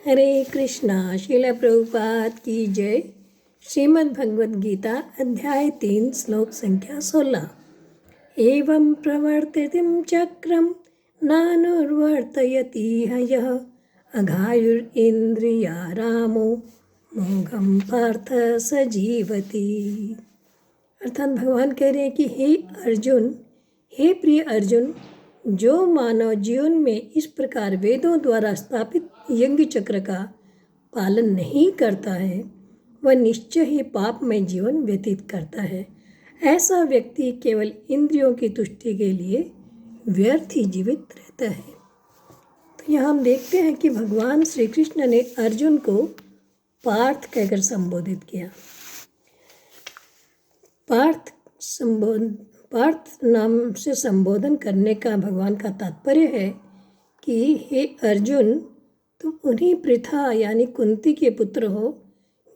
हरे कृष्णा। श्रील प्रभुपाद की जय। श्रीमद् भगवद गीता अध्याय 3 श्लोक संख्या 16। एवं प्रवर्तितं चक्रं नानुवर्तयति यः अघायुरिन्द्रियारामो मोघं पार्थ स जीवति। अर्थात भगवान कह रहे हैं कि हे अर्जुन, हे प्रिय अर्जुन, जो मानव जीवन में इस प्रकार वेदों द्वारा स्थापित यज्ञ चक्र का पालन नहीं करता है वह निश्चय ही पापमय जीवन व्यतीत करता है। ऐसा व्यक्ति केवल इंद्रियों की तुष्टि के लिए व्यर्थ ही जीवित रहता है। तो यहाँ हम देखते हैं कि भगवान श्री कृष्ण ने अर्जुन को पार्थ कहकर संबोधित किया। पार्थ नाम से संबोधन करने का भगवान का तात्पर्य है कि हे अर्जुन, तुम उन्हीं पृथा यानी कुंती के पुत्र हो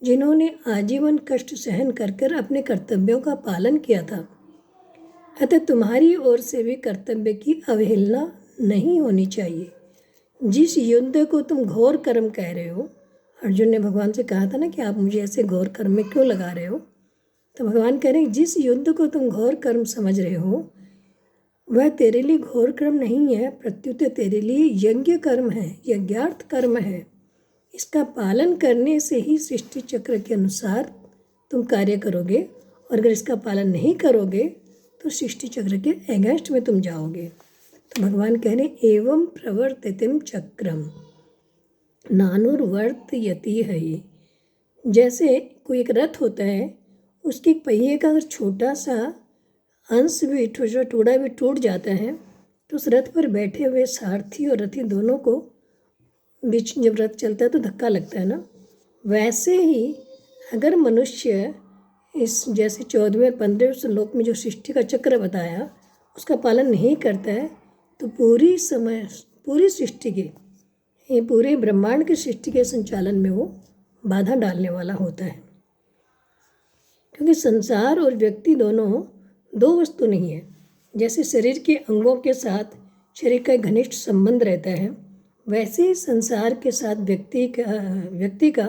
जिन्होंने आजीवन कष्ट सहन कर कर अपने कर्तव्यों का पालन किया था। अतः तुम्हारी ओर से भी कर्तव्य की अवहेलना नहीं होनी चाहिए। जिस युद्ध को तुम घोर कर्म कह रहे हो, अर्जुन ने भगवान से कहा था ना कि आप मुझे ऐसे घोर कर्म में क्यों लगा रहे हो, तो भगवान कह रहे हैं जिस युद्ध को तुम घोर कर्म समझ रहे हो वह तेरे लिए घोर कर्म नहीं है, प्रत्युत तेरे लिए यज्ञ कर्म है, यज्ञार्थ कर्म है। इसका पालन करने से ही सृष्टि चक्र के अनुसार तुम कार्य करोगे, और अगर इसका पालन नहीं करोगे तो सृष्टि चक्र के अगेंस्ट में तुम जाओगे। तो भगवान कह रहे एवं प्रवर्तितं चक्रम नानुर्वर्तयति है। जैसे कोई एक रथ होता है, उसके पहिए का अगर छोटा सा अंश भी, टुकड़ा भी टूट जाता है तो उस रथ पर बैठे हुए सारथी और रथी दोनों को बीच जब रथ चलता है तो धक्का लगता है ना। वैसे ही अगर मनुष्य इस जैसे 14वें और 15वें श्लोक में जो सृष्टि का चक्र बताया उसका पालन नहीं करता है तो पूरी सृष्टि के, ये पूरे ब्रह्मांड की सृष्टि के संचालन में वो बाधा डालने वाला होता है। क्योंकि संसार और व्यक्ति दोनों दो वस्तु नहीं है। जैसे शरीर के अंगों के साथ शरीर का घनिष्ठ संबंध रहता है, वैसे ही संसार के साथ व्यक्ति का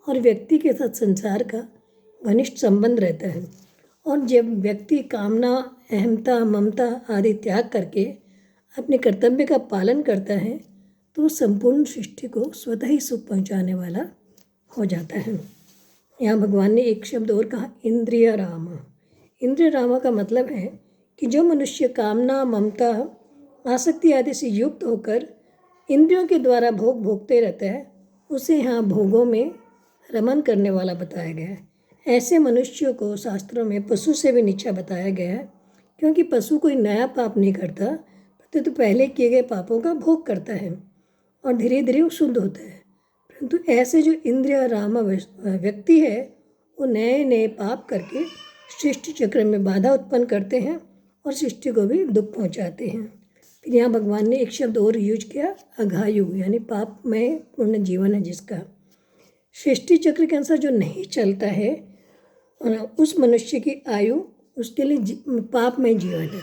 और व्यक्ति के साथ संसार का घनिष्ठ संबंध रहता है। और जब व्यक्ति कामना, अहमता, ममता आदि त्याग करके अपने कर्तव्य का पालन करता है तो संपूर्ण सृष्टि को स्वतः ही सुख पहुँचाने वाला हो जाता है। यहाँ भगवान ने एक शब्द और कहा, इंद्रिय राम। इंद्रिय राम का मतलब है कि जो मनुष्य कामना, ममता, आसक्ति आदि से युक्त होकर इंद्रियों के द्वारा भोग भोगते रहता है उसे यहाँ भोगों में रमन करने वाला बताया गया है। ऐसे मनुष्यों को शास्त्रों में पशु से भी नीचा बताया गया है, क्योंकि पशु कोई नया पाप नहीं करता, तो पहले किए गए पापों का भोग करता है और धीरे धीरे वो शुद्ध होता है। परंतु ऐसे जो इंद्रिय राम व्यक्ति है वो नए नए पाप करके सृष्टि चक्र में बाधा उत्पन्न करते हैं और सृष्टि को भी दुख पहुंचाते हैं। फिर यहाँ भगवान ने एक शब्द और यूज किया, अघायु, यानी पाप में पूर्ण जीवन है जिसका। सृष्टि चक्र के अनुसार जो नहीं चलता है उस मनुष्य की आयु उसके लिए पाप में जीवन है।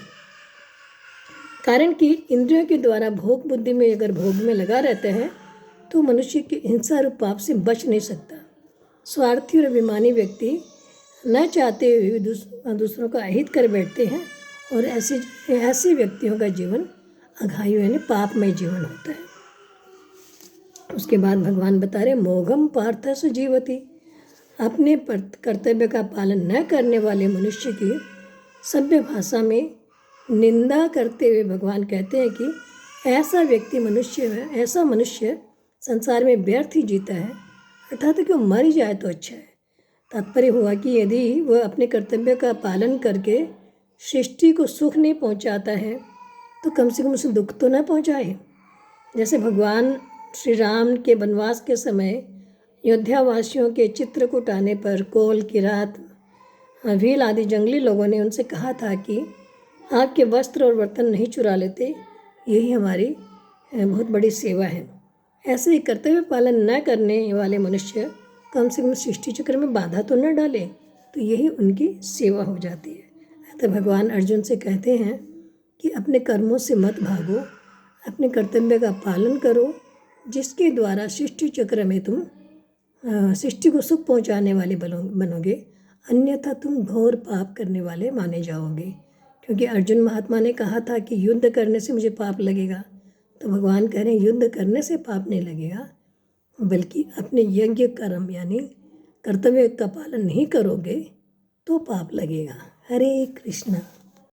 कारण कि इंद्रियों के द्वारा भोग बुद्धि में अगर भोग में लगा रहता है तो मनुष्य के हिंसा रूप पाप से बच नहीं सकता। स्वार्थी और अभिमानी व्यक्ति न चाहते हुए दूसरों का अहित कर बैठते हैं और ऐसे व्यक्तियों का जीवन अघायु यानी पापमय जीवन होता है। उसके बाद भगवान बता रहे मोघम पार्थ स जीवति। अपने कर्तव्य का पालन न करने वाले मनुष्य की सभ्य भाषा में निंदा करते हुए भगवान कहते हैं कि ऐसा मनुष्य संसार में व्यर्थ ही जीता है, अर्थात कि वो मर ही जाए तो अच्छा है। तात्पर्य हुआ कि यदि वह अपने कर्तव्य का पालन करके सृष्टि को सुख नहीं पहुंचाता है तो कम से कम उसे दुख तो न पहुंचाए। जैसे भगवान श्री राम के वनवास के समय अयोध्यावासियों के चित्रकूट आने पर कोल, किरात, भील आदि जंगली लोगों ने उनसे कहा था कि आपके वस्त्र और बर्तन नहीं चुरा लेते, यही हमारी बहुत बड़ी सेवा है। ऐसे ही कर्तव्य पालन न करने वाले मनुष्य कम से कम सृष्टि चक्र में बाधा तो न डाले, तो यही उनकी सेवा हो जाती है। तो भगवान अर्जुन से कहते हैं कि अपने कर्मों से मत भागो, अपने कर्तव्य का पालन करो जिसके द्वारा सृष्टि चक्र में तुम सृष्टि को सुख पहुंचाने वाले बनोगे, अन्यथा तुम घोर पाप करने वाले माने जाओगे। क्योंकि अर्जुन महात्मा ने कहा था कि युद्ध करने से मुझे पाप लगेगा, तो भगवान कह रहे हैं युद्ध करने से पाप नहीं लगेगा, बल्कि अपने यज्ञ कर्म यानी कर्तव्य का पालन नहीं करोगे तो पाप लगेगा। हरे कृष्णा।